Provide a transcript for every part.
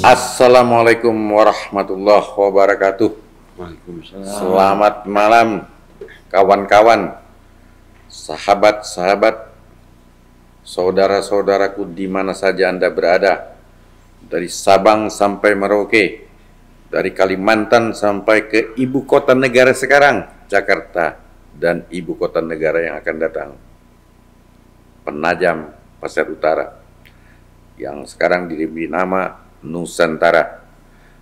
Assalamualaikum warahmatullahi wabarakatuh. Waalaikumsalam. Selamat malam kawan-kawan, sahabat-sahabat, saudara-saudaraku di mana saja Anda berada, dari Sabang sampai Merauke, dari Kalimantan sampai ke ibu kota negara sekarang, Jakarta, dan ibu kota negara yang akan datang, Penajam Pasir Utara, yang sekarang diberi nama Nusantara,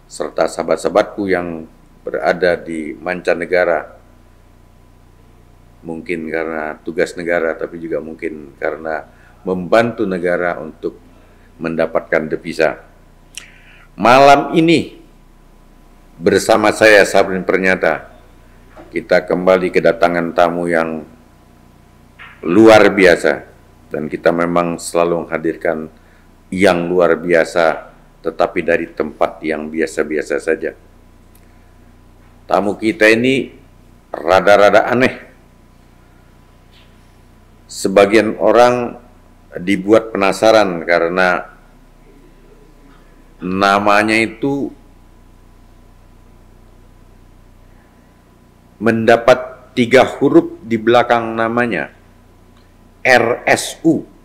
serta sahabat-sahabatku yang berada di mancanegara, mungkin karena tugas negara, tapi juga mungkin karena membantu negara untuk mendapatkan devisa. Malam ini bersama saya Sabrin Pernyata, kita kembali kedatangan tamu yang luar biasa, dan kita memang selalu menghadirkan yang luar biasa, tetapi dari tempat yang biasa-biasa saja. Tamu kita ini rada-rada aneh. Sebagian orang dibuat penasaran karena namanya itu mendapat 3 huruf di belakang namanya, RSU.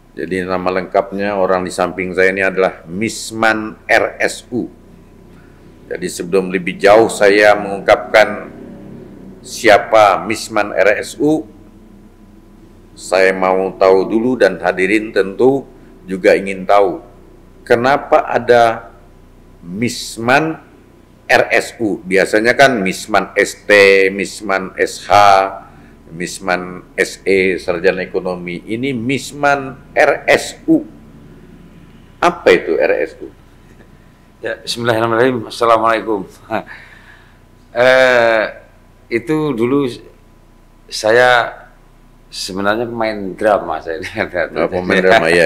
Jadi nama lengkapnya orang di samping saya ini adalah Misman RSU. Jadi sebelum lebih jauh saya mengungkapkan siapa Misman RSU, saya mau tahu dulu, dan hadirin tentu juga ingin tahu kenapa ada Misman RSU. Biasanya kan Misman ST, Misman SH, Misman SE, sarjana ekonomi. Ini Misman RSU. Apa itu RSU? Ya, bismillahirrahmanirrahim. Assalamualaikum. Itu dulu saya sebenarnya pemain drama saya. Pemain drama, ya.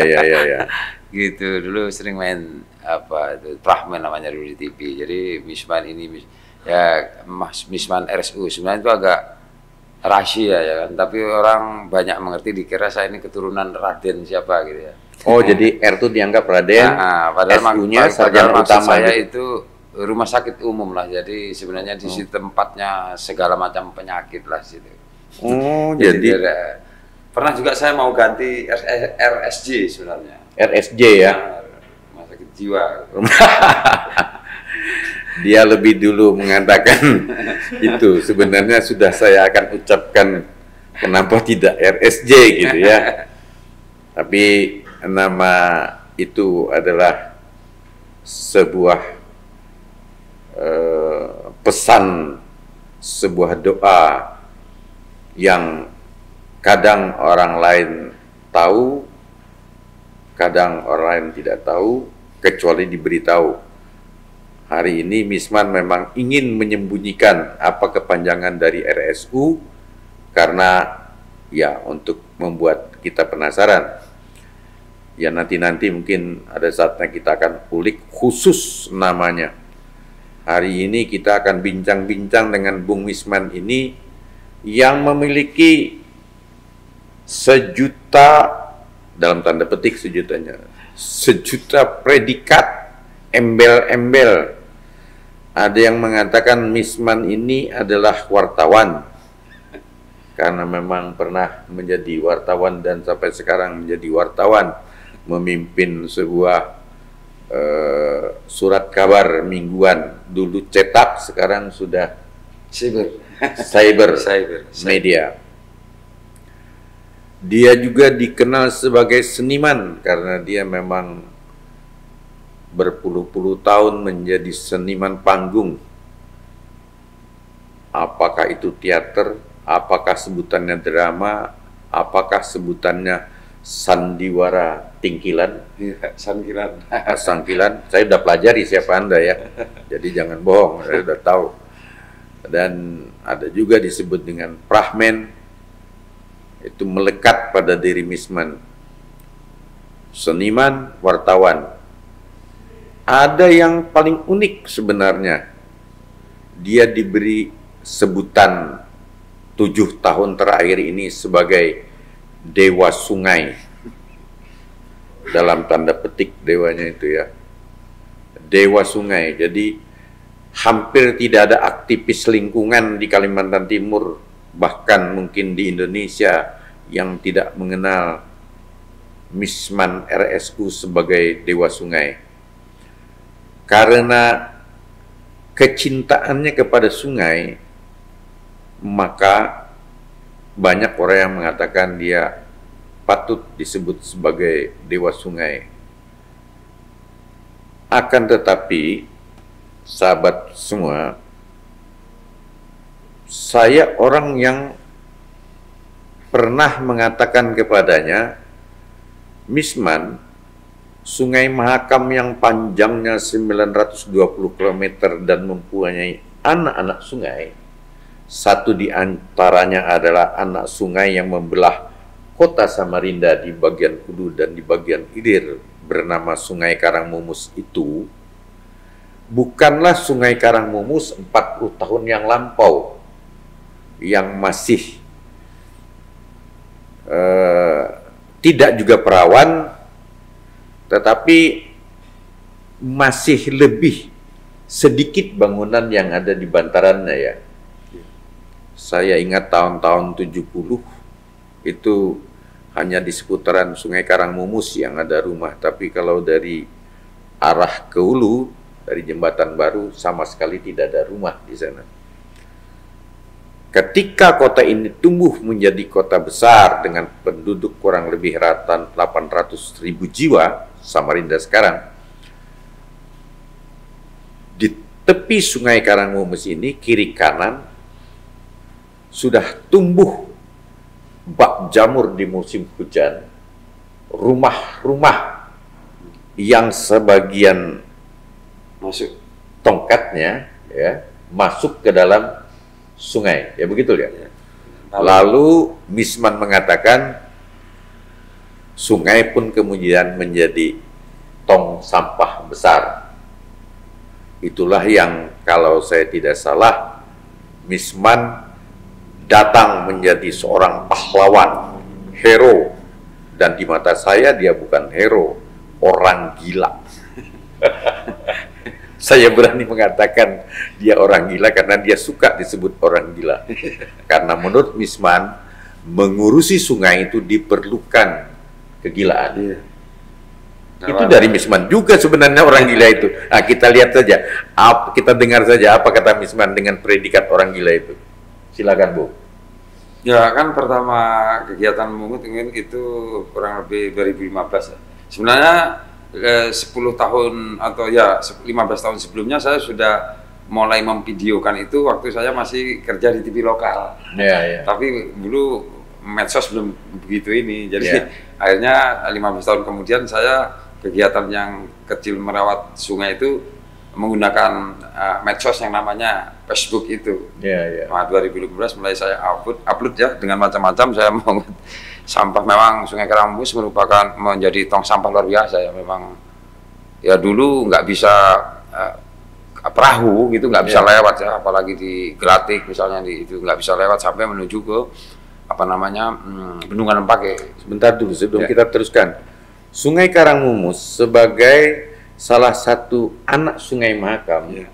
Gitu, dulu sering main apa itu, Prahmen namanya dulu di TV. Jadi Misman ini ya Misman RSU. Sebenarnya itu agak rahasia ya kan, tapi orang banyak mengerti, dikira saya ini keturunan Raden siapa gitu ya. Oh, jadi R itu dianggap Raden, SU-nya sarjana utama saya gitu. Itu rumah sakit umum lah, jadi sebenarnya di situ tempatnya segala macam penyakit lah situ. Oh, jadi pernah juga saya mau ganti RSJ sebenarnya. RSJ ya. Rumah sakit jiwa. Dia lebih dulu mengatakan itu. Sebenarnya sudah saya akan ucapkan kenapa tidak RSJ gitu ya. Tapi nama itu adalah sebuah pesan, sebuah doa yang kadang orang lain tahu, kadang orang lain tidak tahu, kecuali diberitahu. Hari ini Misman memang ingin menyembunyikan apa kepanjangan dari RSU, karena ya untuk membuat kita penasaran. Ya nanti mungkin ada saatnya kita akan ulik khusus namanya. Hari ini kita akan bincang-bincang dengan Bung Misman ini yang memiliki sejuta, dalam tanda petik sejutanya, sejuta predikat, embel-embel. Ada yang mengatakan Misman ini adalah wartawan. karena memang pernah menjadi wartawan dan sampai sekarang menjadi wartawan, memimpin sebuah surat kabar mingguan, dulu cetak, sekarang sudah cyber media. Dia juga dikenal sebagai seniman karena dia memang berpuluh-puluh tahun menjadi seniman panggung. Apakah itu teater, apakah sebutannya drama, apakah sebutannya sandiwara tingkilan, sangkilan. Saya udah pelajari siapa Anda ya, jadi jangan bohong, saya udah tahu. Dan ada juga disebut dengan prahmen, itu melekat pada diri Misman. Seniman, wartawan. Ada yang paling unik sebenarnya, dia diberi sebutan 7 tahun terakhir ini sebagai dewa sungai, dalam tanda petik dewanya itu ya, dewa sungai. Jadi hampir tidak ada aktivis lingkungan di Kalimantan Timur, bahkan mungkin di Indonesia, yang tidak mengenal Misman RSU sebagai dewa sungai. Karena kecintaannya kepada sungai, maka banyak orang yang mengatakan dia patut disebut sebagai dewa sungai. Akan tetapi, sahabat semua, saya orang yang pernah mengatakan kepadanya, Misman, Sungai Mahakam yang panjangnya 920 km dan mempunyai anak-anak sungai, satu di antaranya adalah anak sungai yang membelah kota Samarinda di bagian hulu dan di bagian hilir, bernama Sungai Karangmumus itu, bukanlah Sungai Karangmumus 40 tahun yang lampau, yang masih tidak juga perawan, tetapi masih lebih sedikit bangunan yang ada di bantarannya ya. Saya ingat tahun-tahun 70 itu hanya di seputaran Sungai Karangmumus yang ada rumah, tapi kalau dari arah ke hulu, dari Jembatan Baru sama sekali tidak ada rumah di sana. Ketika kota ini tumbuh menjadi kota besar dengan penduduk kurang lebih rata 800.000 jiwa, Samarinda sekarang, di tepi Sungai Karangmumus ini, kiri kanan, sudah tumbuh bak jamur di musim hujan, rumah-rumah yang sebagian masuk tongkatnya ya masuk ke dalam sungai, ya begitu ya. Lalu Misman mengatakan sungai pun kemudian menjadi tong sampah besar. Itulah yang kalau saya tidak salah, Misman datang menjadi seorang pahlawan, hero, dan di mata saya dia bukan hero, orang gila. Saya berani mengatakan dia orang gila karena dia suka disebut orang gila. Karena menurut Misman, mengurusi sungai itu diperlukan kegilaan. Iya. Itu dari Misman juga sebenarnya orang gila itu. Nah, kita lihat saja, kita dengar saja apa kata Misman dengan predikat orang gila itu. Silakan Bu. Ya kan pertama kegiatan Mungut itu kurang lebih 2015 ya. Sebenarnya 10 tahun atau ya 15 tahun sebelumnya saya sudah mulai memvideokan itu waktu saya masih kerja di TV lokal. Tapi dulu medsos belum begitu ini. Jadi akhirnya 15 tahun kemudian saya kegiatan yang kecil merawat sungai itu menggunakan medsos yang namanya Facebook itu. Nah, 2015 mulai saya upload ya dengan macam-macam saya mengut sampah. Memang Sungai Karangmumus merupakan menjadi tong sampah luar biasa ya. Memang ya dulu nggak bisa perahu gitu nggak bisa lewat ya, apalagi di Gelatik misalnya itu nggak bisa lewat sampai menuju ke apa namanya Bendungan Empake. Sebentar dulu sebelum kita teruskan. Sungai Karangmumus sebagai salah satu anak Sungai Mahakam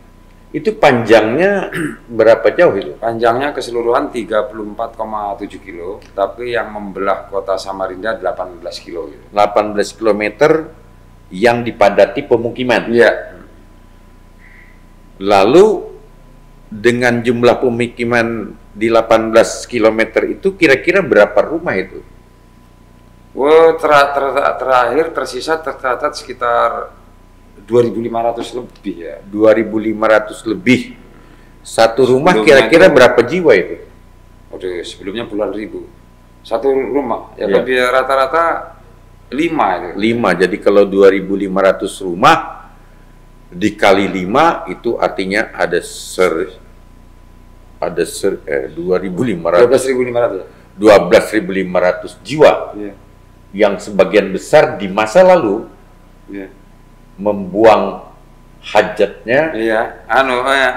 Itu panjangnya berapa jauh itu? Panjangnya keseluruhan 34,7 kilo, tapi yang membelah kota Samarinda 18 kilo gitu. 18 kilometer yang dipadati pemukiman. Iya. Lalu dengan jumlah pemukiman di 18 kilometer itu kira-kira berapa rumah itu? Wow, terakhir tersisa tercatat sekitar 2.500 lebih ya. 2.500 lebih. Satu rumah Sebelumnya kira-kira itu- berapa jiwa itu? Waduh, sebelumnya puluhan ribu. Satu rumah, ya Iya. lebih rata-rata 5 itu. 5. Jadi kalau 2.500 rumah dikali 5 itu artinya ada 2.500 12.500. 12.500 jiwa Iya. yang sebagian besar di masa lalu Iya. membuang hajatnya. Iya,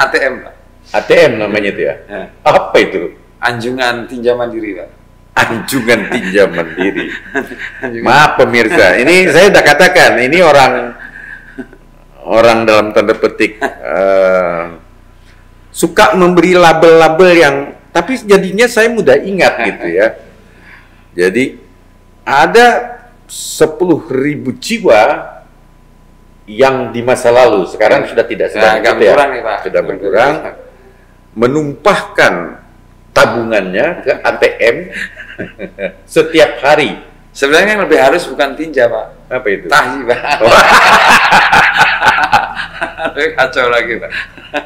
ATM, Pak. ATM namanya itu ya. Ya. Apa itu? Anjungan tinjam mandiri, Pak. Anjungan tinjam mandiri. Anjungan. Maaf pemirsa, ini saya udah katakan, ini orang dalam tanda petik suka memberi label-label yang, tapi jadinya saya mudah ingat gitu ya. Jadi ada 10.000 jiwa yang di masa lalu sekarang sudah tidak sebanyak agak itu ya, berkurang nih, Pak. sudah berkurang, menumpahkan tabungannya ke ATM setiap hari. Sebenarnya yang lebih halus bukan tinja, Pak. Apa itu? Tahi, Pak. Kacau lagi, Pak.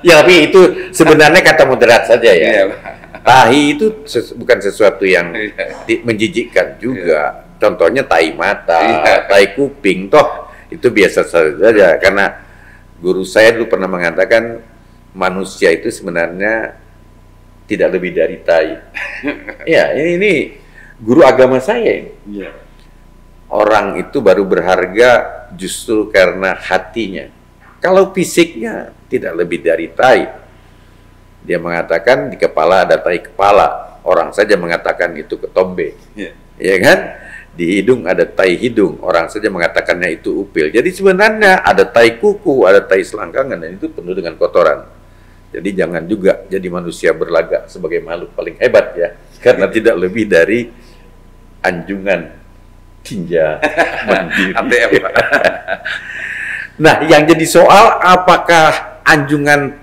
Ya, tapi itu sebenarnya kata moderat saja ya. Iya, Pak. Tahi itu bukan sesuatu yang Iya. menjijikkan juga. Contohnya tai mata, Iya. tai kuping, toh itu biasa saja. Karena guru saya dulu pernah mengatakan manusia itu sebenarnya tidak lebih dari tai. Ya, ini guru agama saya ini. Iya. Orang itu baru berharga justru karena hatinya. Kalau fisiknya tidak lebih dari tai. Dia mengatakan di kepala ada tai kepala. Orang saja mengatakan itu ketombe. Iya. Ya kan? Di hidung ada tai hidung. Orang saja mengatakannya itu upil. Jadi sebenarnya ada tai kuku, ada tai selangkangan, dan itu penuh dengan kotoran. Jadi jangan juga jadi manusia berlagak sebagai makhluk paling hebat ya. Karena tidak lebih dari anjungan tinja mandiri. ATM, Pak. Nah, yang jadi soal apakah anjungan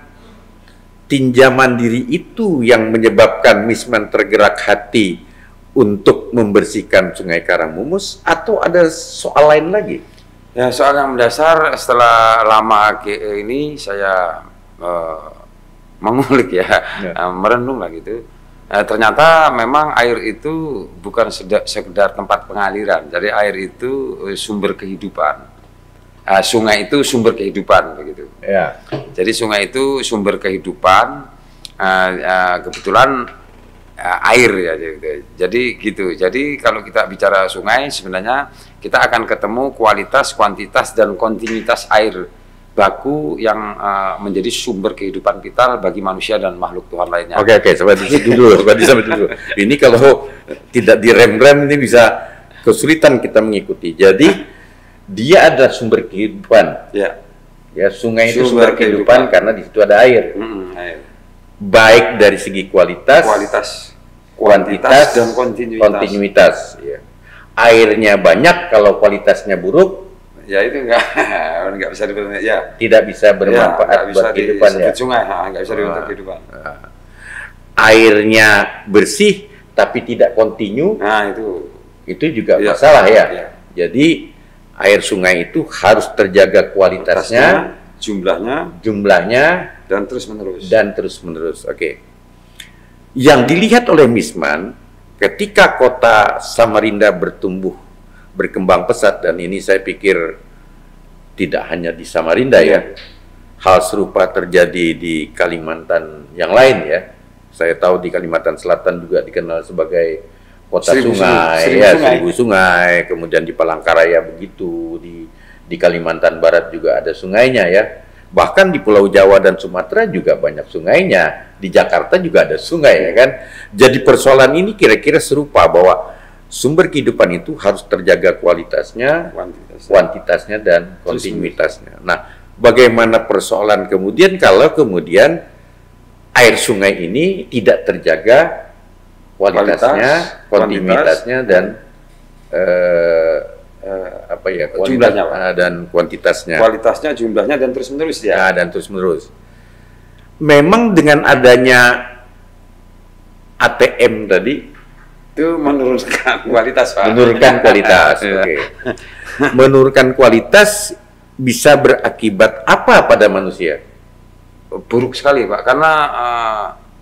tinja mandiri itu yang menyebabkan Misman tergerak hati untuk membersihkan Sungai Karangmumus atau ada soal lain lagi? Ya, soal yang mendasar setelah lama ini saya mengulik ya, merenung lah gitu. Ternyata memang air itu bukan sekedar tempat pengaliran. Jadi air itu sumber kehidupan. Sungai itu sumber kehidupan begitu. Ya. Jadi sungai itu sumber kehidupan. Kebetulan air ya gitu. Jadi gitu. Jadi kalau kita bicara sungai sebenarnya kita akan ketemu kualitas, kuantitas dan kontinuitas air baku yang menjadi sumber kehidupan vital bagi manusia dan makhluk Tuhan lainnya. Oke, sampai di situ dulu, sampai dulu. Ini kalau tidak direm-rem ini bisa kesulitan kita mengikuti. Jadi dia adalah sumber kehidupan. Ya. Ya, sungai itu sumber kehidupan karena di situ ada air. Air. Baik dari segi kualitas, kuantitas dan kontinuitas. Ya. Airnya banyak, kalau kualitasnya buruk, ya itu nggak bisa ya. Tidak bisa bermanfaat buat kehidupan ya. Sungai, nggak bisa dibentuk kehidupan. Airnya bersih tapi tidak kontinu. Nah itu juga ya, masalah ya. Ya. Jadi air sungai itu harus terjaga kualitasnya, jumlahnya dan terus menerus. Oke. Yang dilihat oleh Misman ketika kota Samarinda berkembang pesat, dan ini saya pikir tidak hanya di Samarinda ya. Hal serupa terjadi di Kalimantan yang lain ya. Saya tahu di Kalimantan Selatan juga dikenal sebagai kota seribu sungai. Kemudian di Palangkaraya begitu, di Kalimantan Barat juga ada sungainya ya. Bahkan di Pulau Jawa dan Sumatera juga banyak sungainya. Di Jakarta juga ada sungai ya kan. Jadi persoalan ini kira-kira serupa bahwa sumber kehidupan itu harus terjaga kualitasnya, kuantitasnya dan kontinuitasnya. Nah, bagaimana persoalan kemudian kalau kemudian air sungai ini tidak terjaga kualitasnya, kontinuitasnya dan apa ya, jumlahnya, Pak. dan kuantitasnya. Kualitasnya, jumlahnya, dan terus-menerus ya. Nah, dan terus-menerus. Memang dengan adanya ATM tadi itu menurunkan kualitas, Pak. menurunkan kualitas. Oke. Menurunkan kualitas bisa berakibat apa pada manusia? Buruk sekali, Pak, karena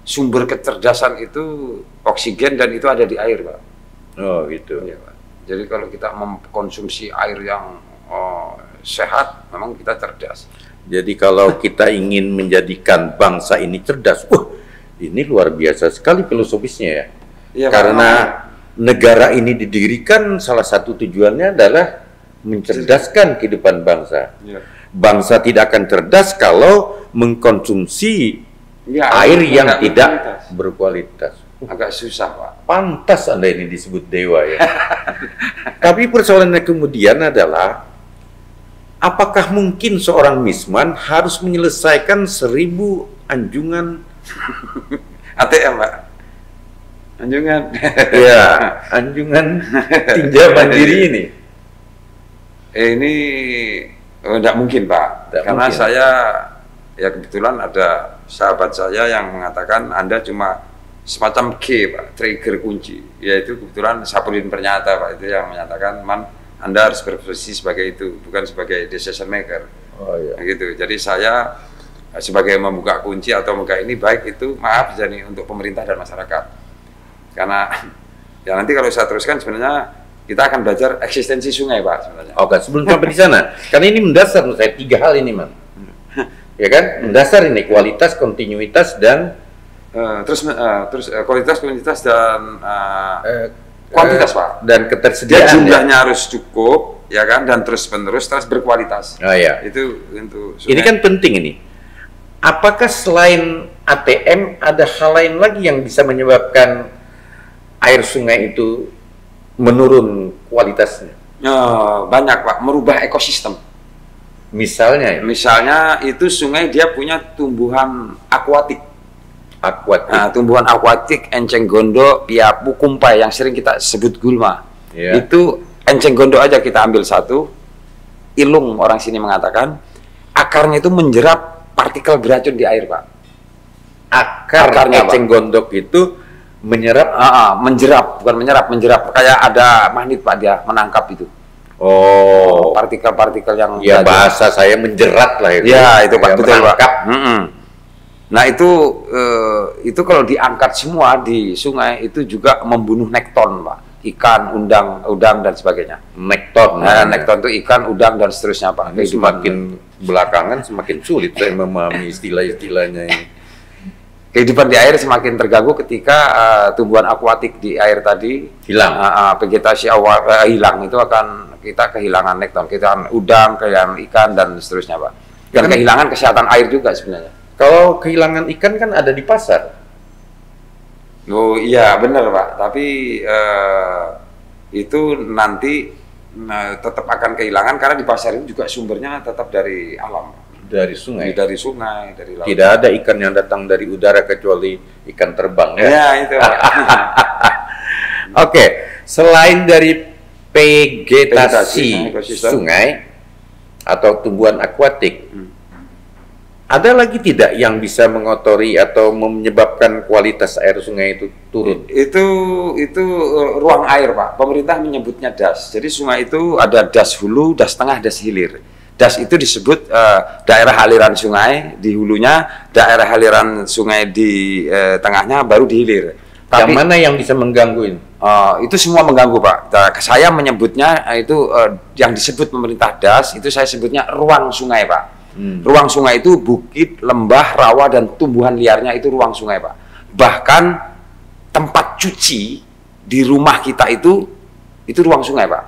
sumber kecerdasan itu oksigen dan itu ada di air, Pak. Oh, gitu. Ya, Pak. Jadi kalau kita mengkonsumsi air yang sehat, memang kita cerdas. Jadi kalau kita ingin menjadikan bangsa ini cerdas, ini luar biasa sekali filosofisnya ya. Ya, karena negara ini didirikan salah satu tujuannya adalah mencerdaskan kehidupan bangsa. Ya. Bangsa tidak akan cerdas kalau mengkonsumsi Ya, air yang tidak berkualitas. berkualitas. Agak susah, Pak. Pantas Anda ini disebut dewa ya. Tapi persoalannya kemudian adalah, apakah mungkin seorang Misman harus menyelesaikan 1000 anjungan ATM, Pak. Anjungan. ya, anjungan tinjau mandiri ini? Ini tidak mungkin, Pak. Tidak Karena mungkin. saya, ya kebetulan ada sahabat saya yang mengatakan Anda cuma semacam key, Pak, trigger kunci. Yaitu kebetulan Sapudin Pernyata, Pak, itu yang menyatakan, Anda harus berposisi sebagai itu, bukan sebagai decision maker. Oh iya. Gitu. Jadi saya sebagai membuka kunci atau membuka ini, baik itu, maaf, jadi untuk pemerintah dan masyarakat. Karena ya nanti kalau saya teruskan sebenarnya kita akan belajar eksistensi sungai, Pak, sebenarnya. Oke, sebelum sampai di sana, karena ini mendasar menurut saya 3 hal ini, Man. Ya kan? Mendasar ini kualitas, kontinuitas dan Terus kualitas, kuantitas, dan kuantitas, Pak. dan Dia ketersediaan. jumlahnya harus cukup, ya kan, dan terus-menerus terus berkualitas. Oh ya. Itu untuk Ini kan penting ini. Apakah selain ATM ada hal lain lagi yang bisa menyebabkan air sungai itu menurun kualitasnya? banyak, Pak, merubah ekosistem. Misalnya, Misalnya itu sungai dia punya tumbuhan akuatik. akuatik. Nah, tumbuhan akuatik, enceng gondok, piapu, kumpai yang sering kita sebut gulma. Ya. Itu enceng gondok aja kita ambil satu, ilung orang sini mengatakan, akarnya itu menjerap partikel beracun di air, Pak. Akarnya, Eceng gondok itu menyerap. Menjerap, bukan menyerap, menjerap. Kayak ada magnet, Pak, dia menangkap itu. Oh, Partikel-partikel yang ya beracun. bahasa saya menjerat lah itu. Ya, itu, Pak, Ya, betul, Pak. menangkap. Nah, itu kalau diangkat semua di sungai itu juga membunuh nekton, Pak. Ikan, udang dan sebagainya. Nekton. Nah, nekton itu ikan, udang dan seterusnya, Pak. Ini semakin belakangan semakin sulit saya memahami istilah-istilahnya ini. Kehidupan di air semakin terganggu ketika tumbuhan akuatik di air tadi Hilang. vegetasi awal hilang, itu akan kita kehilangan nekton, kita udang, kehilangan ikan dan seterusnya, Pak. Dan kehilangan kesehatan air juga sebenarnya. Kalau kehilangan ikan kan ada di pasar. Oh iya, benar, Pak. Tapi itu nanti tetap akan kehilangan karena di pasar itu juga sumbernya tetap dari alam. Dari sungai. Dari sungai, dari laut. Tidak ada ikan yang datang dari udara kecuali ikan terbang ya. Ya, itu, Pak. Oke, selain dari vegetasi ekosistem. sungai atau tumbuhan akuatik, ada lagi tidak yang bisa mengotori atau menyebabkan kualitas air sungai itu turun? Itu ruang air, Pak. Pemerintah menyebutnya das. Jadi sungai itu ada das hulu, das tengah, das hilir. Das itu disebut daerah aliran sungai di hulunya, daerah aliran sungai di tengahnya, baru di hilir. Yang mana yang bisa mengganggu ini? Itu semua mengganggu, Pak. Saya menyebutnya itu yang disebut pemerintah das, itu saya sebutnya ruang sungai, Pak. Ruang sungai itu bukit, lembah, rawa, dan tumbuhan liarnya itu ruang sungai, Pak. Bahkan tempat cuci di rumah kita itu ruang sungai, Pak.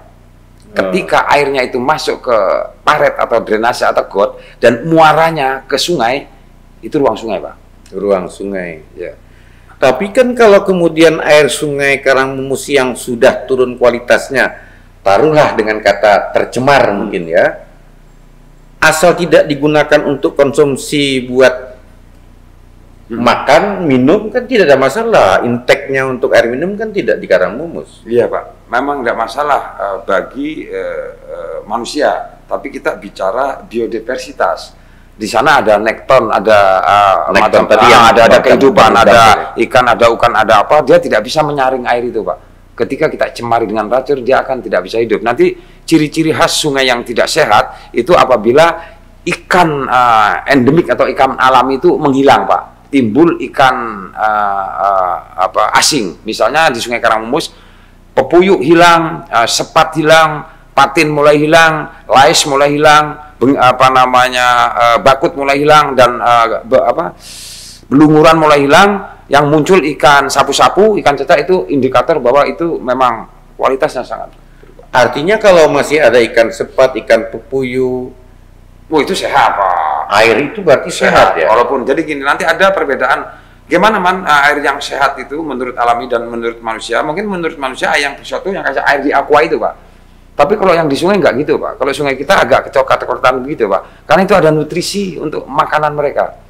Ketika airnya itu masuk ke paret atau drainase atau got dan muaranya ke sungai, itu ruang sungai, Pak. Ruang sungai. Ya. Tapi kan kalau kemudian air sungai Karangmumus yang sudah turun kualitasnya, taruhlah dengan kata tercemar mungkin ya, asal tidak digunakan untuk konsumsi buat makan, minum kan tidak ada masalah. Intake-nya untuk air minum kan tidak di Karangmumus. Iya Pak, memang tidak masalah bagi manusia, tapi kita bicara biodiversitas. Di sana ada nekton, ada Nekton macam tadi yang ada kehidupan, udang ada tadi. ikan, ada ukan, ada apa, dia tidak bisa menyaring air itu Pak. Ketika kita cemari dengan racun, dia akan tidak bisa hidup. Nanti ciri-ciri khas sungai yang tidak sehat itu apabila ikan endemik atau ikan alami itu menghilang Pak. Timbul ikan asing, misalnya di Sungai Karangmumus, pepuyuk hilang, sepat hilang, patin mulai hilang, lais mulai hilang, bakut mulai hilang, dan belunguran mulai hilang. Yang muncul ikan sapu-sapu, ikan cecak, itu indikator bahwa itu memang kualitasnya sangat berubah. Artinya kalau masih ada ikan sepat, ikan pepuyuh, Itu sehat Pak. air itu berarti sehat ya? Walaupun jadi gini, nanti ada perbedaan. Gimana air yang sehat itu menurut alami dan menurut manusia? Mungkin menurut manusia air yang sesuatu yang kayak air di aqua itu Pak. Tapi kalau yang di sungai nggak gitu Pak. Kalau sungai kita agak kecoklat-coklatan begitu Pak. Karena itu ada nutrisi untuk makanan mereka.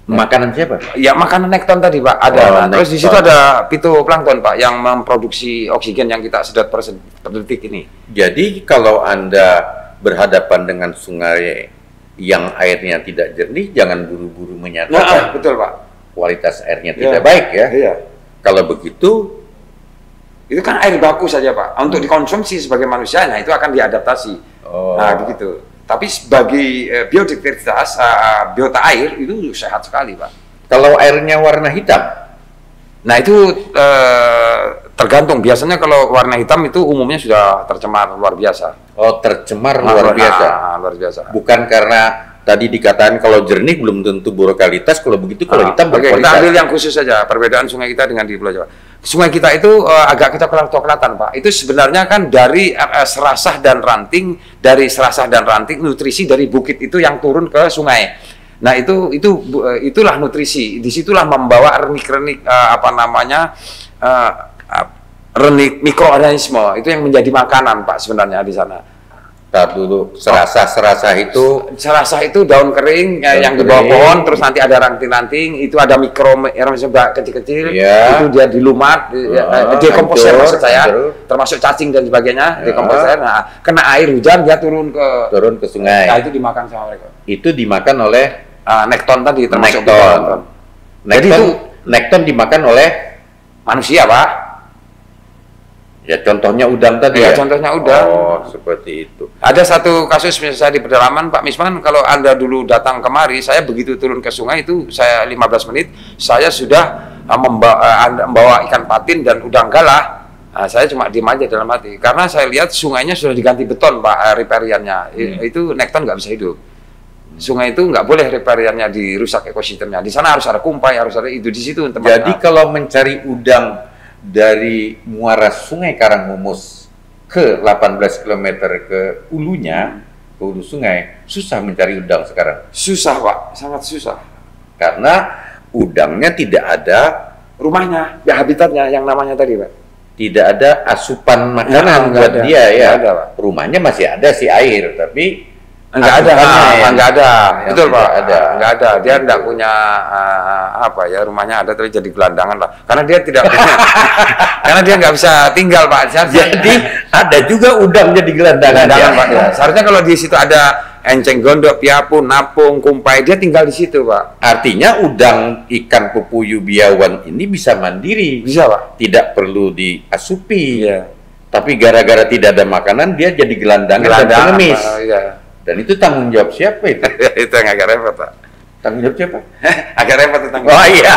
Makanan siapa? Ya makanan nekton tadi Pak ada. Terus di situ ada fitoplankton Pak yang memproduksi oksigen yang kita sedot per detik ini. Jadi kalau Anda berhadapan dengan sungai yang airnya tidak jernih, jangan buru-buru menyatakan Betul Pak. kualitas airnya tidak baik ya. Iya. Kalau begitu, Itu kan air baku saja Pak. Untuk dikonsumsi sebagai manusia, nah itu akan diadaptasi. Nah begitu. Tapi sebagai biodiversitas, biota air itu sehat sekali Pak. kalau airnya warna hitam, Nah itu tergantung. Biasanya kalau warna hitam itu umumnya sudah tercemar luar biasa. tercemar luar biasa. Luar biasa. Bukan karena tadi dikatakan kalau jernih belum tentu berkualitas, kalau begitu kalau hitam Oke, kita berkualitas. ambil yang khusus saja, perbedaan sungai kita dengan di Pulau Jawa. Sungai kita itu agak kecoklat-coklatan, Pak. Itu sebenarnya kan dari serasah dan ranting, nutrisi dari bukit itu yang turun ke sungai. Nah, itulah nutrisi. Disitulah membawa renik-renik renik mikroorganisme itu yang menjadi makanan, Pak, sebenarnya di sana. Dulu serasah itu daun kering yang di bawah pohon, terus nanti ada ranting-ranting, itu ada mikroorganisme kecil-kecil, itu dia dilumat, dekomposer maksud saya, termasuk cacing dan sebagainya, dekomposer. Nah, kena air hujan dia turun ke sungai. Nah, itu dimakan sama mereka. Itu dimakan oleh nekton tadi, termasuk nekton. Jadi itu nekton dimakan oleh manusia, Pak. Ya contohnya udang tadi ya? Contohnya udang. Oh, seperti itu. Ada satu kasus misalnya saya di pedalaman, Pak Misman, kalau Anda dulu datang kemari, saya begitu turun ke sungai itu, saya 15 menit, saya sudah membawa ikan patin dan udang galah. Nah, saya cuma diem aja dalam hati, karena saya lihat sungainya sudah diganti beton, Pak, ripariannya. Itu nekton nggak bisa hidup. Sungai itu nggak boleh ripariannya dirusak ekosistemnya. Di sana harus ada kumpai, harus ada itu, di situ tempat. Jadi kalau mencari udang dari muara Sungai Karangmumus ke 18 km ke ulunya, ke ulu sungai, susah mencari udang sekarang. Susah, Pak, sangat susah. Karena udangnya tidak ada rumahnya, ya habitatnya yang namanya tadi, Pak. Tidak ada asupan makanan buat dia ya. Ada, Pak. Rumahnya masih ada sih air, tapi nggak ada, betul Pak, nggak ada. Dia tidak punya rumahnya ada tapi jadi gelandangan lah, karena dia tidak punya, karena dia nggak bisa tinggal, Pak. Jadi ada juga udang jadi gelandangan ya, Pak. Ya. Seharusnya kalau di situ ada enceng gondok, piapun, napung, kumpai, dia tinggal di situ, Pak. Artinya udang, ikan pepuyuh, biawan ini bisa mandiri, Bisa, Pak. tidak perlu diasupi. Iya. Tapi gara-gara tidak ada makanan dia jadi gelandangan dan pengemis. Iya. Dan itu tanggung jawab siapa itu? Itu yang agak repot, Pak. Tanggung jawab siapa? Agak repot tentang. Oh iya.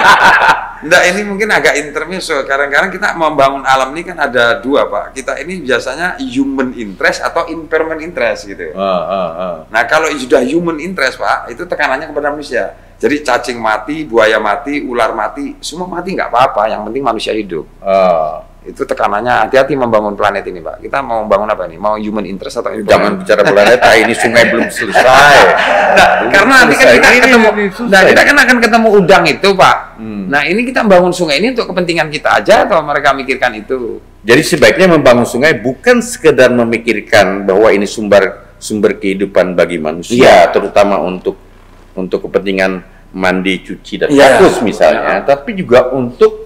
Nggak, ini mungkin agak intermezzo. Kadang-kadang kita membangun alam ini kan ada dua, Pak. Kita ini biasanya human interest atau environment interest gitu. Nah, kalau sudah human interest, Pak, itu tekanannya kepada manusia. Jadi cacing mati, buaya mati, ular mati, semua mati nggak apa-apa. Yang penting manusia hidup. Itu tekanannya. Hati-hati membangun planet ini, Pak. Kita mau membangun apa ini? Mau human interest atau Jangan bicara planet, ini sungai belum selesai. Karena nanti kan kita ketemu, kita kan akan ketemu udang itu, Pak. Nah, ini kita membangun sungai ini untuk kepentingan kita aja atau mereka mikirkan itu? Jadi sebaiknya membangun sungai bukan sekedar memikirkan bahwa ini sumber sumber kehidupan bagi manusia, terutama untuk kepentingan mandi, cuci, dan kakus misalnya, tapi juga untuk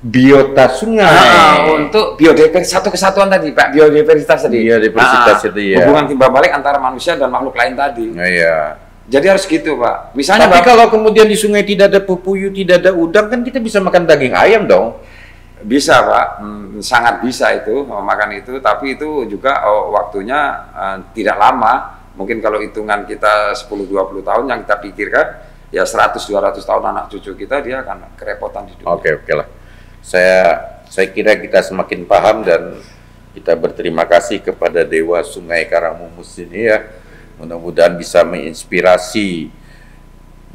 biota sungai. Untuk biodiversitas, satu kesatuan tadi Pak, biodiversitas tadi. Biodiversitas itu ya. Hubungan timbal balik antara manusia dan makhluk lain tadi. Iya. Jadi harus gitu Pak. Misalnya Tapi kalau kemudian di sungai tidak ada pepuyuh, tidak ada udang, kan kita bisa makan daging ayam dong. bisa Pak, sangat bisa itu makan itu, tapi itu juga waktunya tidak lama. Mungkin kalau hitungan kita 10-20 tahun yang kita pikirkan, ya 100-200 tahun anak cucu kita dia akan kerepotan di dunia. Oke lah. Saya kira kita semakin paham dan kita berterima kasih kepada Dewa Sungai Karangmumus ini ya. Mudah-mudahan bisa menginspirasi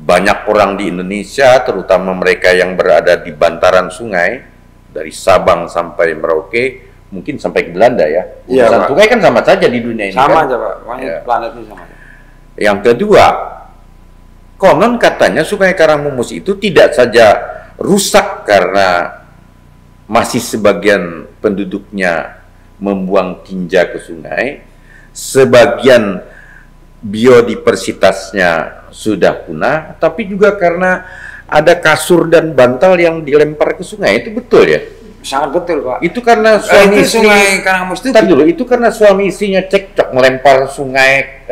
banyak orang di Indonesia, terutama mereka yang berada di bantaran sungai, dari Sabang sampai Merauke, mungkin sampai ke Belanda ya. Iya, sungai kan sama saja di dunia ini. Sama kan? aja Pak, Ya. planet ini sama. Yang kedua, konon katanya Sungai Karangmumus itu tidak saja rusak karena masih sebagian penduduknya membuang tinja ke sungai, sebagian biodiversitasnya sudah punah, tapi juga karena ada kasur dan bantal yang dilempar ke sungai. Itu betul ya? Sangat betul Pak. Itu karena suami istri, Sungai Karangmumus itu dulu, itu karena suami istrinya cekcok melempar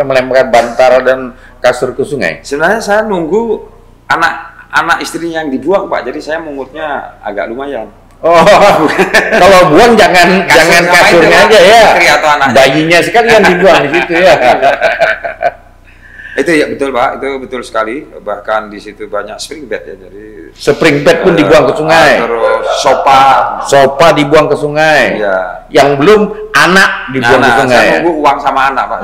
melempar bantal dan kasur ke sungai. sebenarnya saya nunggu anak istrinya yang dibuang Pak, jadi saya mungutnya agak lumayan. Oh, kalau buang jangan kasurnya aja ya. Istri atau anak. Bayinya sekalian dibuang di situ ya. Itu ya betul Pak, itu betul sekali. Bahkan di situ banyak spring bed ya, jadi Spring bed pun dibuang ke sungai. Terus Sofa dibuang ke sungai. Iya. Yang belum anak dibuang ke sungai. Saya nunggu uang sama anak Pak.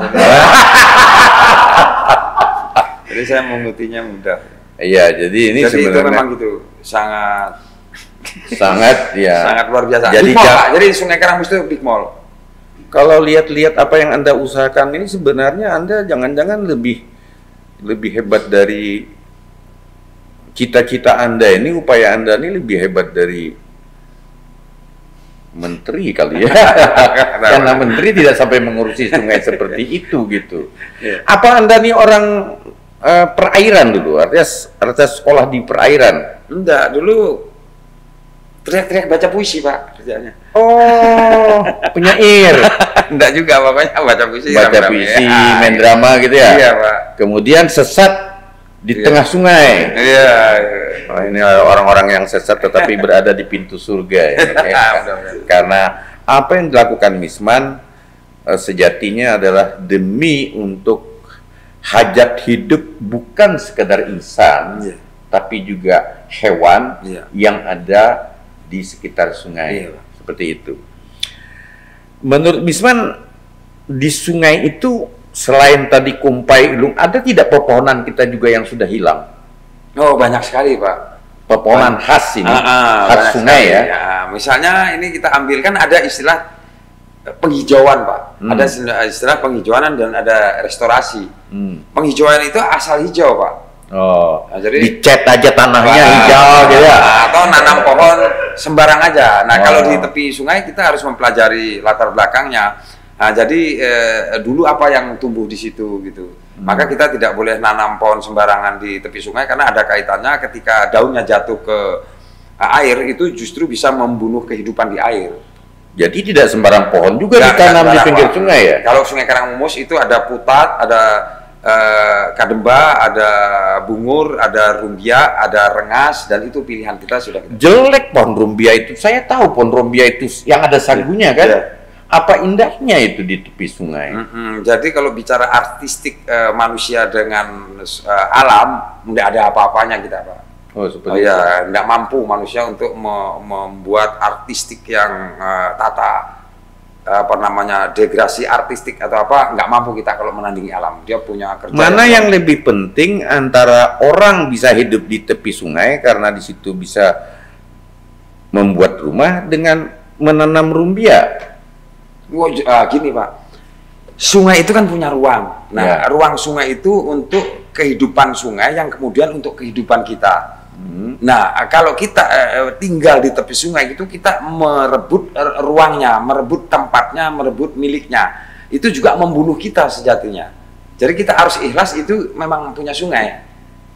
Jadi saya mengutinya mudah. Iya, jadi ini Jadi itu sebenarnya memang gitu, sangat ya. sangat luar biasa. Jadi Big mall, Pak. Jadi Sungai Karangmumus itu big mall. Kalau lihat-lihat apa yang Anda usahakan ini, sebenarnya Anda jangan-jangan lebih hebat dari cita-cita Anda ini, upaya Anda ini lebih hebat dari menteri kali ya. Karena menteri tidak sampai mengurusi sungai seperti itu gitu. Apa Anda nih orang perairan dulu, artinya sekolah di perairan? Enggak, dulu teriak-teriak baca puisi Pak kerjanya. Oh, penyair. Enggak juga, pokoknya baca puisi. Baca puisi, main drama gitu ya? Iya Pak. Kemudian sesat di tengah sungai. Iya. Oh, ini orang-orang yang sesat tetapi berada di pintu surga ya. Karena apa yang dilakukan Misman sejatinya adalah demi untuk hajat hidup bukan sekedar insan, tapi juga hewan yang ada di sekitar sungai. Seperti itu. Menurut Misman, di sungai itu selain tadi kumpai ilung, ada tidak pepohonan kita juga yang sudah hilang? Oh, banyak sekali Pak. Pepohonan khas ini, khas sungai sekali, ya. Misalnya ini kita ambil, kan ada istilah penghijauan Pak. Ada istilah penghijauan dan ada restorasi. Penghijauan itu asal hijau Pak. Oh, nah, jadi dicat aja tanahnya hijau gitu ya. Atau nanam pohon sembarang aja. Nah, kalau di tepi sungai kita harus mempelajari latar belakangnya. Nah, jadi dulu apa yang tumbuh di situ gitu. Maka kita tidak boleh nanam pohon sembarangan di tepi sungai karena ada kaitannya ketika daunnya jatuh ke air itu justru bisa membunuh kehidupan di air. Jadi tidak sembarang pohon juga ditanam di pinggir sungai ya. Kalau Sungai Karangmumus itu ada putat, ada kademba, ada bungur, ada rumbia, ada rengas, dan itu pilihan kita sudah. Jelek pohon rumbia itu. Saya tahu pohon rumbia itu yang ada sagunya kan. Apa indahnya itu di tepi sungai. Jadi kalau bicara artistik manusia dengan alam, tidak ada apa-apanya kita Pak. Oh, seperti itu. Ya, tidak mampu manusia untuk membuat artistik yang degrasi artistik atau apa, nggak mampu kita kalau menandingi alam. Dia punya kerja. Mana yang lebih penting antara orang bisa hidup di tepi sungai karena di situ bisa membuat rumah dengan menanam rumbia? Gini Pak, sungai itu kan punya ruang. Nah, ruang sungai itu untuk kehidupan sungai yang kemudian untuk kehidupan kita. Nah, kalau kita tinggal di tepi sungai itu kita merebut ruangnya, merebut tempatnya, merebut miliknya. itu juga membunuh kita sejatinya. Jadi kita harus ikhlas itu memang punya sungai.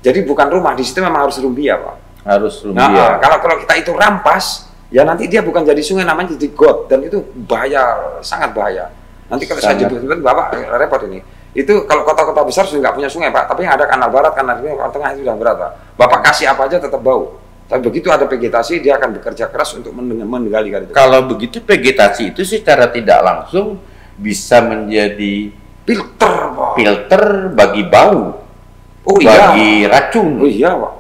Jadi bukan rumah, di situ memang harus rumbia, Pak. Harus rumbia. Nah, kalau kita itu rampas, ya nanti dia bukan jadi sungai, namanya jadi got, dan itu bahaya, sangat bahaya. Nanti kalau saya jemput Bapak repot ini. Itu kalau kota-kota besar sudah nggak punya sungai, Pak, tapi yang ada kanal barat, kanal timur, kanal tengah itu sudah berat, Pak. Bapak kasih apa aja tetap bau. Tapi begitu ada vegetasi, dia akan bekerja keras untuk menggalikan itu. Kalau begitu vegetasi itu secara tidak langsung bisa menjadi Filter, Pak. Filter bagi bau, bagi racun. Oh iya, Pak.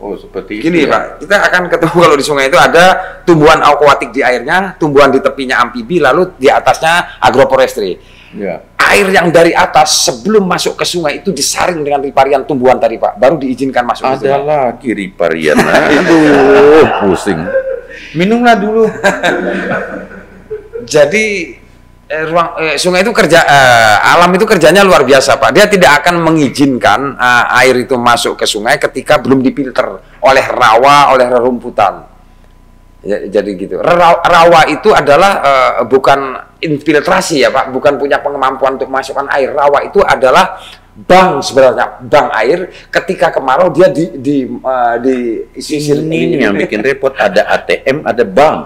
Oh, seperti Gini, itu. Pak, kita akan ketemu kalau di sungai itu ada tumbuhan aquatik di airnya, tumbuhan di tepinya amfibi, lalu di atasnya agroforestry. Ya. Air yang dari atas sebelum masuk ke sungai itu disaring dengan riparian tumbuhan tadi, Pak, baru diizinkan masuk ke sungai. Ada lagi riparian. Aduh, pusing. Minumlah dulu. Jadi sungai itu alam itu kerjanya luar biasa, Pak. Dia tidak akan mengizinkan air itu masuk ke sungai ketika belum difilter oleh rawa, oleh rerumputan. Jadi gitu. Rawa itu adalah bukan infiltrasi ya, Pak, bukan punya kemampuan untuk masukkan air. Rawa itu adalah bank sebenarnya, bank air. Ketika kemarau dia di sisir ini yang bikin repot, ada ATM, ada bank.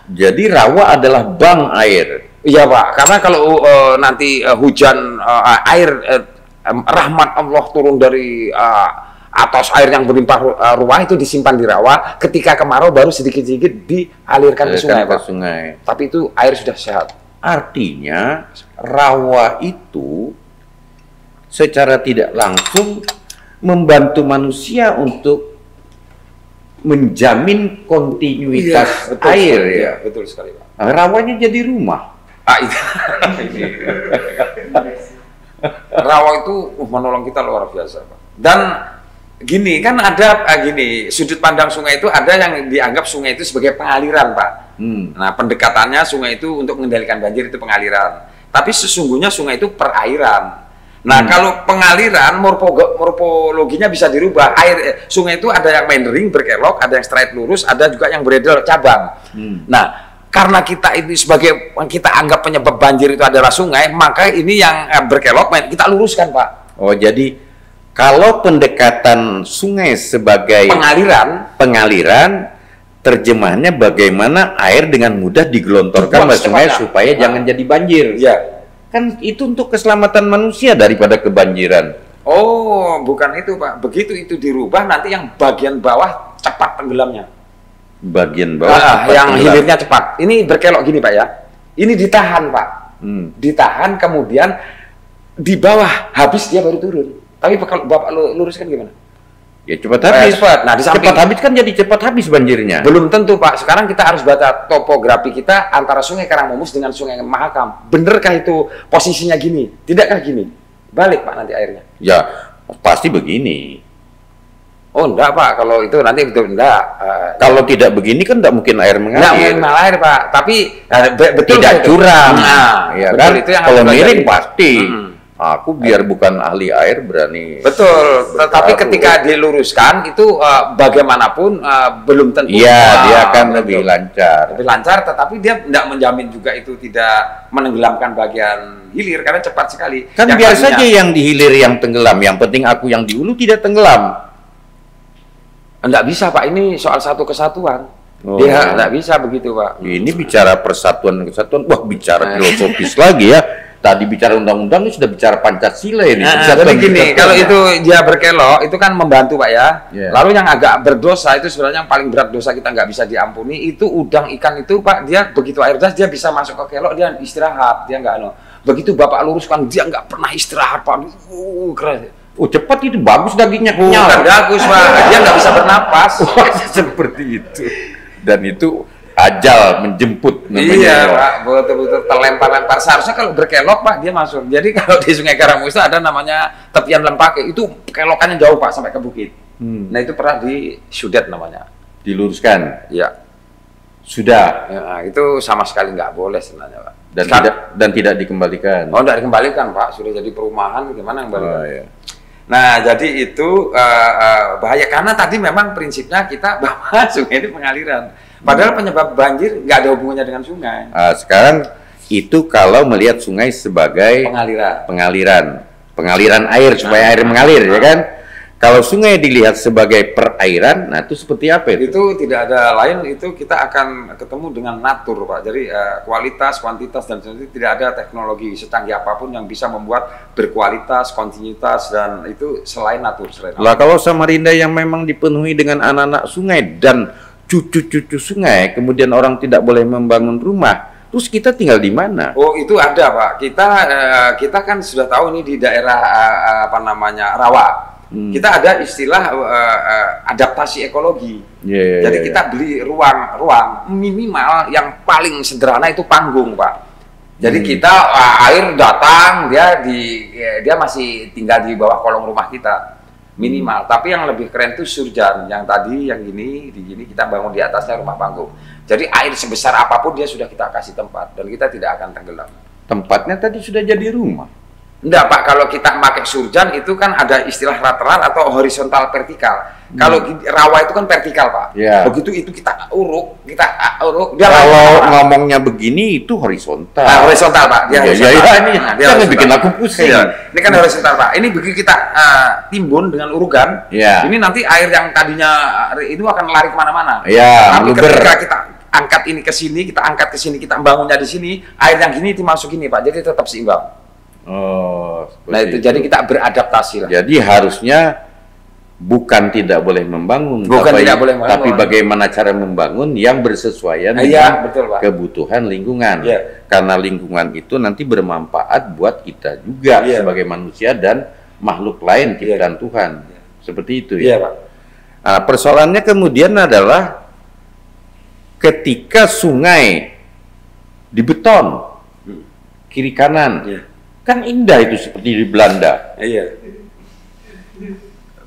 Jadi rawa adalah bank air. Iya, Pak, karena kalau nanti hujan air rahmat Allah turun dari atas, air yang berlimpah ruah itu disimpan di rawa. Ketika kemarau baru sedikit-sedikit dialirkan ke sungai, Pak. Tapi itu air sudah sehat. Artinya rawa itu secara tidak langsung membantu manusia untuk menjamin kontinuitas air, sekali, ya. Betul sekali, Pak. Rawanya jadi rumah. Itu. Rawa itu menolong kita luar biasa, Pak. Dan gini kan ada gini, sudut pandang sungai itu ada yang dianggap sungai itu sebagai pengaliran, Pak. Nah, pendekatannya sungai itu untuk mengendalikan banjir itu pengaliran. Tapi sesungguhnya sungai itu perairan. Nah, kalau pengaliran morfologinya bisa dirubah. Sungai itu ada yang meandering berkelok, ada yang straight lurus, ada juga yang beredel cabang. Nah, karena kita ini sebagai kita anggap penyebab banjir itu adalah sungai, maka ini yang berkelok kita luruskan, Pak. Oh, jadi kalau pendekatan sungai sebagai pengaliran, terjemahannya bagaimana air dengan mudah digelontorkan ke sungai supaya jangan jadi banjir. Ya. Kan itu untuk keselamatan manusia daripada kebanjiran. Oh, bukan itu, Pak. Begitu itu dirubah, nanti yang bagian bawah cepat tenggelamnya. Bagian bawah yang hilirnya cepat. Ini berkelok gini, Pak, ya. Ini ditahan, Pak. Ditahan, kemudian di bawah habis dia baru turun. Tapi kalau Bapak luruskan gimana? Ya cepat habis. Cepat. Nah, di samping cepat habis kan jadi cepat habis banjirnya. Belum tentu, Pak. Sekarang kita harus baca topografi kita antara Sungai Karangmumus dengan Sungai Mahakam. Benerkah itu posisinya gini? Tidakkah gini? Balik, Pak, nanti airnya. Ya, pasti begini. Oh, enggak, Pak. Kalau itu nanti betul enggak. Kalau tidak begini kan enggak mungkin air mengalir. Enggak mungkin mengalir, Pak. Tapi betul tidak curang. Nah, ya betul, kan? itu yang kalau miring jadi. pasti. Aku biar bukan ahli air berani. Betul, tetapi ketika diluruskan itu bagaimanapun belum tentu. Iya, dia akan lebih lancar. Lebih lancar, tetapi dia tidak menjamin juga itu tidak menenggelamkan bagian hilir karena cepat sekali. Kan yang biar tadinya, saja yang di hilir yang tenggelam, yang penting aku yang di hulu tidak tenggelam. Enggak bisa, Pak, ini soal satu kesatuan. Oh. Dia enggak bisa begitu, Pak. Ini bicara persatuan dan kesatuan, wah bicara filosofis lagi ya. Tadi bicara undang-undang, ini sudah bicara Pancasila ini. Jadi gini, kalau itu dia berkelok, itu kan membantu, Pak, ya. Lalu yang agak berdosa, itu sebenarnya yang paling berat dosa kita nggak bisa diampuni, itu udang ikan itu, Pak, dia begitu air deras, dia bisa masuk ke kelok, dia istirahat, dia nggak, begitu Bapak luruskan, dia nggak pernah istirahat, Pak. Keren. Oh, cepat itu, bagus dagingnya, kenyal. Bagus, Pak, dia nggak bisa bernapas. Seperti itu. Dan itu ajal menjemput namanya. Iya, Pak, betul-betul terlempar-lempar. Seharusnya kalau berkelok, Pak, dia masuk. Jadi kalau di Sungai Karangmumus ada namanya tepian lempake, itu kelokannya jauh, Pak, sampai ke bukit. Nah, itu pernah di Sudet namanya. Diluruskan? Iya. Sudah? Ya, itu sama sekali nggak boleh sebenarnya, Pak. Dan tidak dikembalikan? Oh, tidak dikembalikan, Pak. Sudah jadi perumahan, gimana yang balik? Oh, iya. Nah, jadi itu bahaya. Karena tadi memang prinsipnya kita bahwa sungai ini pengaliran. Padahal penyebab banjir nggak ada hubungannya dengan sungai. Sekarang Itu kalau melihat sungai sebagai pengaliran air supaya air mengalir, ya kan? Kalau sungai dilihat sebagai perairan, nah itu seperti apa itu? Itu tidak ada lain, itu kita akan ketemu dengan natur, Pak. Jadi kualitas, kuantitas, dan sebagainya, tidak ada teknologi secanggih apapun yang bisa membuat berkualitas, kontinuitas, dan itu selain natur. Lah kalau Samarinda yang memang dipenuhi dengan anak-anak sungai dan cucu-cucu sungai, kemudian orang tidak boleh membangun rumah, terus kita tinggal di mana? Oh, itu ada, Pak. Kita kan sudah tahu ini di daerah apa namanya, rawa. Kita ada istilah adaptasi ekologi. Jadi kita beli ruang minimal yang paling sederhana itu panggung, Pak. Jadi kita air datang, dia masih tinggal di bawah kolong rumah kita minimal. Tapi yang lebih keren itu surjan, yang tadi yang di gini kita bangun di atasnya rumah panggung. Jadi air sebesar apapun dia sudah kita kasih tempat dan kita tidak akan tenggelam. Tempatnya tadi sudah jadi rumah. Enggak, Pak, kalau kita pakai surjan itu kan ada istilah lateral atau horizontal vertikal. Kalau rawa itu kan vertikal, Pak. Begitu itu kita uruk. Kalau ngomongnya begini itu horizontal. Horizontal, Pak. Dia horizontal. Ini jangan bikin aku pusing. Ini kan horizontal, Pak. Ini begitu kita timbun dengan urugan, ini nanti air yang tadinya itu akan lari kemana-mana. Tapi ketika kita angkat ini ke sini, kita angkat ke sini, kita bangunnya di sini, air yang gini itu masuk gini, Pak. Jadi tetap seimbang. Nah itu jadi kita beradaptasi lah. Jadi harusnya bukan tidak boleh membangun, tapi bagaimana cara membangun yang bersesuaian dengan kebutuhan lingkungan. Karena lingkungan itu nanti bermanfaat buat kita juga sebagai manusia dan makhluk lain ciptaan Tuhan. Seperti itu ya. Pak. Nah, persoalannya kemudian adalah ketika sungai dibeton kiri kanan. Kan indah itu seperti di Belanda.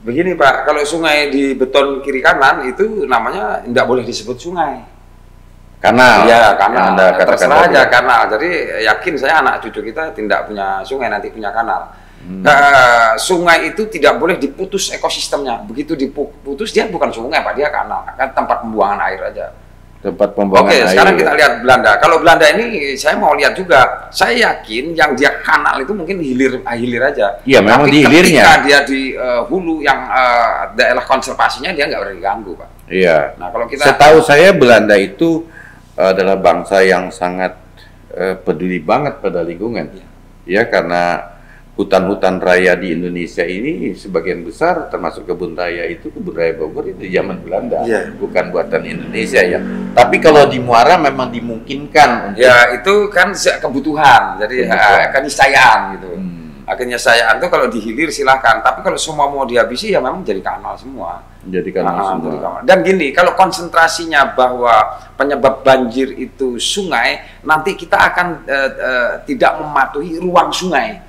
Begini, Pak, kalau sungai di beton kiri kanan itu namanya tidak boleh disebut sungai. Kanal. Ya, kanal. Terserah aja kanal. Jadi yakin saya anak cucu kita tidak punya sungai, nanti punya kanal. Sungai itu tidak boleh diputus ekosistemnya. Begitu diputus dia bukan sungai, Pak, dia kanal. Kan tempat pembuangan air aja. Tempat pembuangan air. Sekarang kita lihat Belanda. Kalau Belanda ini saya mau lihat juga. Saya yakin yang dia kanal itu mungkin hilir aja. Iya, memang di hilirnya. Ketika dia di hulu yang daerah konservasinya dia nggak boleh diganggu, Pak. Iya. Nah, kalau kita setahu saya Belanda itu adalah bangsa yang sangat peduli banget pada lingkungan. Ya, karena hutan-hutan raya di Indonesia ini sebagian besar termasuk kebun raya itu kebun raya Bogor itu zaman Belanda, bukan buatan Indonesia ya. Tapi kalau di Muara memang dimungkinkan untuk itu kan kebutuhan, jadi keniscayaan gitu. Keniscayaan itu kalau dihilir silahkan, tapi kalau semua mau dihabisi ya memang jadi kanal semua. Jadi kanal semua. Dan gini, kalau konsentrasinya bahwa penyebab banjir itu sungai, nanti kita akan tidak mematuhi ruang sungai.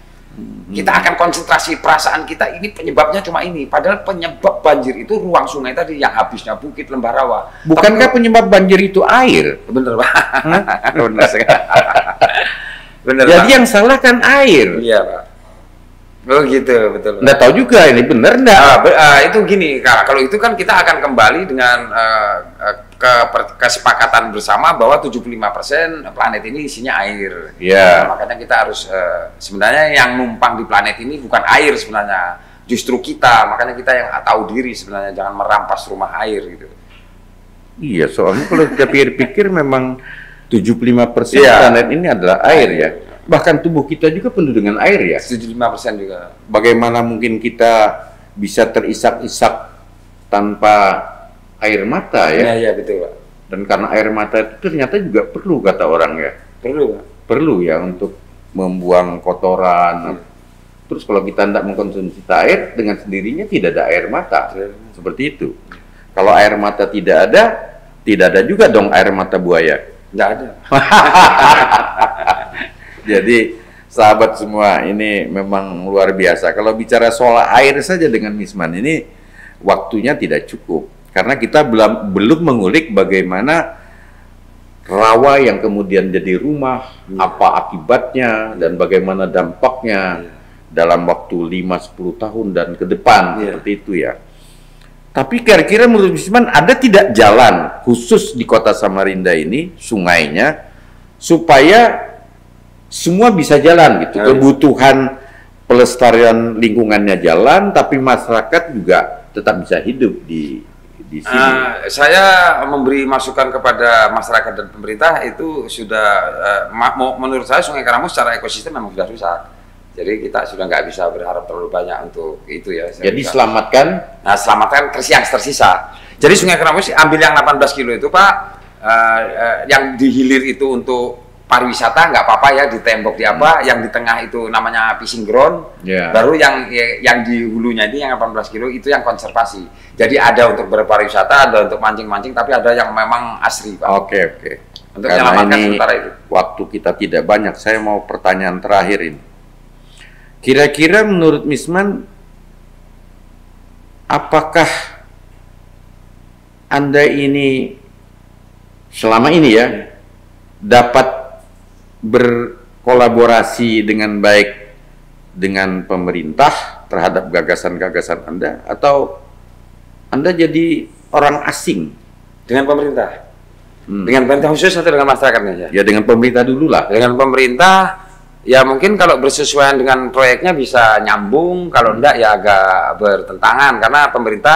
Kita akan konsentrasi perasaan kita ini penyebabnya cuma ini, padahal penyebab banjir itu ruang sungai tadi yang habisnya bukit lembah rawa. Bukankah penyebab banjir itu air? Bener, Pak. Bener sekali. Bener, jadi Pak. Yang salah kan air. Iya, Pak. Oh gitu, betul. Nggak tahu juga ini bener nggak? Itu gini, kalau itu kan kita akan kembali dengan kesepakatan bersama bahwa 75% planet ini isinya air. Nah, makanya kita harus sebenarnya yang numpang di planet ini bukan air sebenarnya, justru kita. Makanya kita yang tahu diri sebenarnya, jangan merampas rumah air gitu. Iya, soalnya kalau kita pikir-pikir memang 75% planet ini adalah air ya. Bahkan tubuh kita juga penuh dengan air ya. 75% juga. Bagaimana mungkin kita bisa terisak-isak tanpa air mata ya? Iya, betul, Pak. Dan karena air mata itu ternyata juga perlu kata orang ya. Perlu, Pak. Perlu ya untuk membuang kotoran. Terus kalau kita tidak mengkonsumsi air, dengan sendirinya tidak ada air mata. Seperti itu. Kalau air mata tidak ada juga dong air mata buaya. Tidak ada. Jadi sahabat semua, ini memang luar biasa. Kalau bicara soal air saja dengan Misman ini waktunya tidak cukup. Karena kita belum mengulik bagaimana rawa yang kemudian jadi rumah, apa akibatnya, dan bagaimana dampaknya dalam waktu 5-10 tahun dan ke depan, seperti itu ya. Tapi kira-kira menurut Misman ada tidak jalan khusus di kota Samarinda ini, sungainya, supaya semua bisa jalan gitu. Ya. Kebutuhan pelestarian lingkungannya jalan, tapi masyarakat juga tetap bisa hidup di sini. Saya memberi masukan kepada masyarakat dan pemerintah itu sudah menurut saya Sungai Karamus secara ekosistem memang sudah rusak. Jadi kita sudah nggak bisa berharap terlalu banyak untuk itu ya. Jadi selamatkan. Nah, selamatkan yang tersisa. Jadi Sungai Karamus ambil yang 18 kilo itu Pak, yang di hilir itu untuk pariwisata nggak apa-apa ya, di tembok di apa, yang di tengah itu namanya fishing ground, baru yang di hulunya itu yang 18 kilo itu yang konservasi. Jadi ada untuk berpariwisata, ada untuk mancing-mancing, tapi ada yang memang asri Pak. Oke. Untuk menyelamatkan sementara itu. Waktu kita tidak banyak, saya mau pertanyaan terakhir ini. Kira-kira menurut Misman, apakah Anda ini selama ini ya dapat berkolaborasi dengan baik dengan pemerintah terhadap gagasan-gagasan Anda, atau Anda jadi orang asing dengan pemerintah? Dengan pemerintah khusus atau dengan masyarakatnya? Ya dengan pemerintah dulu lah. Dengan pemerintah ya mungkin kalau bersesuaian dengan proyeknya bisa nyambung, kalau enggak ya agak bertentangan, karena pemerintah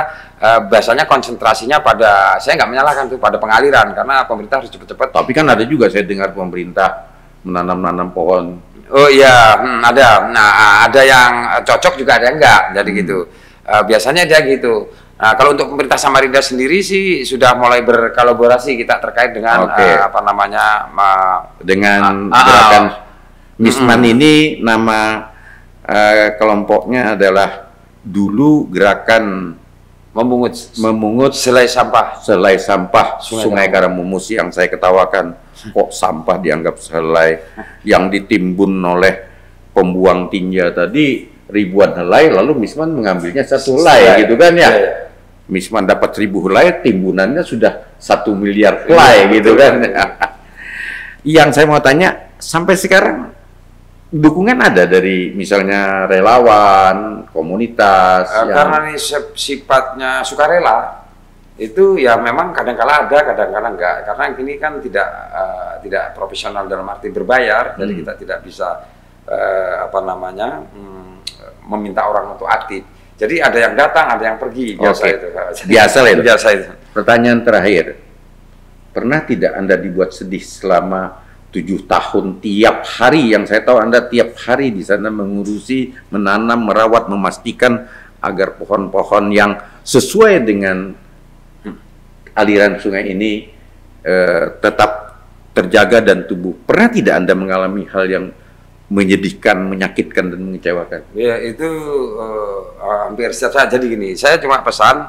biasanya konsentrasinya pada, saya nggak menyalahkan tuh, pada pengaliran, karena pemerintah harus cepat-cepat. Tapi kan ada juga saya dengar pemerintah menanam-nanam pohon. Oh iya, ada. Nah, ada yang cocok juga, ada yang enggak, jadi gitu. Biasanya dia gitu. Nah, kalau untuk pemerintah Samarinda sendiri sih sudah mulai berkolaborasi kita terkait dengan dengan gerakan Misman ini. Nama kelompoknya adalah dulu gerakan memungut selai sampah Sungai Karamus, yang saya ketawakan, kok sampah dianggap selai yang ditimbun oleh pembuang tinja tadi ribuan helai, lalu Misman mengambilnya satu helai gitu kan ya. Misman dapat 1000 helai, timbunannya sudah 1 miliar helai gitu kan. Yang saya mau tanya, sampai sekarang dukungan ada dari misalnya relawan, komunitas? Karena ini sifatnya sukarela, itu ya memang kadang-kala ada, kadang-kala enggak. Karena ini kan tidak profesional dalam arti berbayar, jadi kita tidak bisa meminta orang untuk aktif. Jadi ada yang datang, ada yang pergi, biasa itu. Biasa itu. Pertanyaan terakhir, pernah tidak Anda dibuat sedih selama 7 tahun tiap hari, yang saya tahu Anda tiap hari di sana mengurusi, menanam, merawat, memastikan agar pohon-pohon yang sesuai dengan aliran sungai ini tetap terjaga dan tumbuh. Pernah tidak Anda mengalami hal yang menyedihkan, menyakitkan, dan mengecewakan? Ya, itu hampir setiap saat. Jadi gini, saya cuma pesan,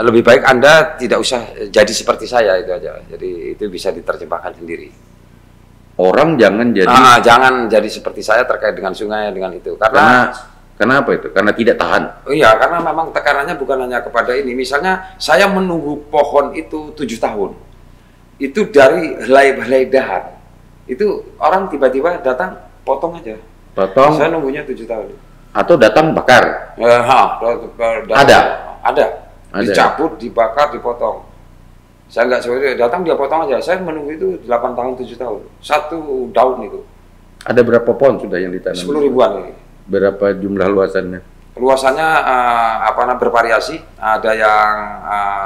lebih baik Anda tidak usah jadi seperti saya, itu aja. Jadi itu bisa diterjemahkan sendiri. Orang jangan jadi jangan jadi seperti saya terkait dengan sungai, dengan itu. Karena apa itu? Karena tidak tahan. Oh iya, karena memang tekanannya bukan hanya kepada ini. Misalnya saya menunggu pohon itu 7 tahun. Itu dari helai-helai dahan. Itu orang tiba-tiba datang potong aja. Potong. Saya nunggunya 7 tahun. Atau datang bakar. Ada. Dicabut, dibakar, dipotong. Saya nggak seperti datang dia potong aja. Saya menunggu itu 8 tahun, 7 tahun. 1 daun itu. Ada berapa pohon sudah yang ditanam? 10 ribuan ini. Berapa jumlah luasannya? Luasannya bervariasi. Ada yang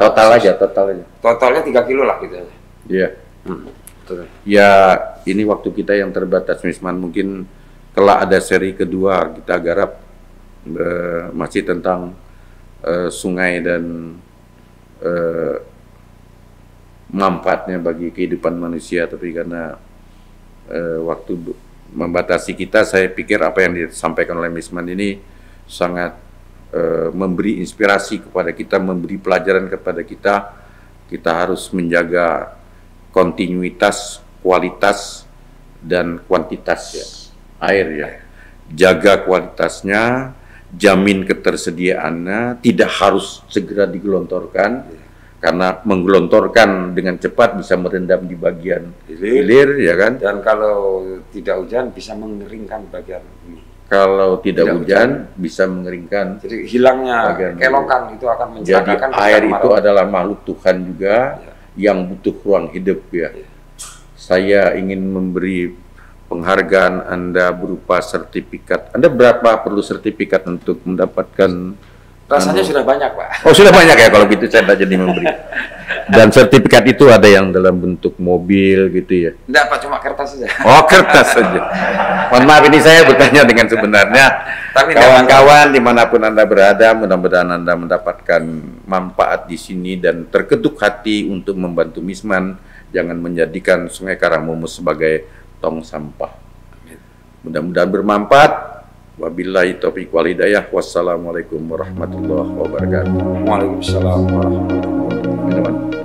total aja. Totalnya 3 kilo lah gitu aja. Iya. Ya, ini waktu kita yang terbatas, Misman. Mungkin kelak ada seri kedua kita garap masih tentang sungai dan manfaatnya bagi kehidupan manusia, tapi karena waktu membatasi kita, saya pikir apa yang disampaikan oleh Misman ini sangat memberi inspirasi kepada kita, memberi pelajaran kepada kita. Kita harus menjaga kontinuitas, kualitas, dan kuantitas air ya. Jaga kualitasnya, jamin ketersediaannya, tidak harus segera digelontorkan. Karena menggelontorkan dengan cepat bisa merendam di bagian hilir, ya kan? Dan kalau tidak hujan bisa mengeringkan bagian ini. Kalau tidak hujan bisa mengeringkan. Jadi hilangnya kelokan itu akan mencelakakan. Jadi air itu adalah makhluk Tuhan juga yang butuh ruang hidup ya. Saya ingin memberi penghargaan Anda berupa sertifikat. Anda berapa perlu sertifikat untuk mendapatkan? Rasanya sudah banyak, Pak. Oh, sudah banyak ya, kalau gitu saya tidak jadi memberi. Dan sertifikat itu ada yang dalam bentuk mobil gitu ya? Enggak, Pak, cuma kertas saja. Oh, kertas saja. Mohon maaf, ini saya bertanya dengan sebenarnya. Tapi kawan-kawan dimanapun Anda berada, mudah-mudahan Anda mendapatkan manfaat di sini dan terketuk hati untuk membantu Misman. Jangan menjadikan Sungai Karangmumus sebagai tong sampah. Mudah-mudahan bermanfaat. Wabillahi taufiq wal hidayah. Wassalamualaikum warahmatullahi wabarakatuh. Waalaikumsalam warahmatullahi wabarakatuh.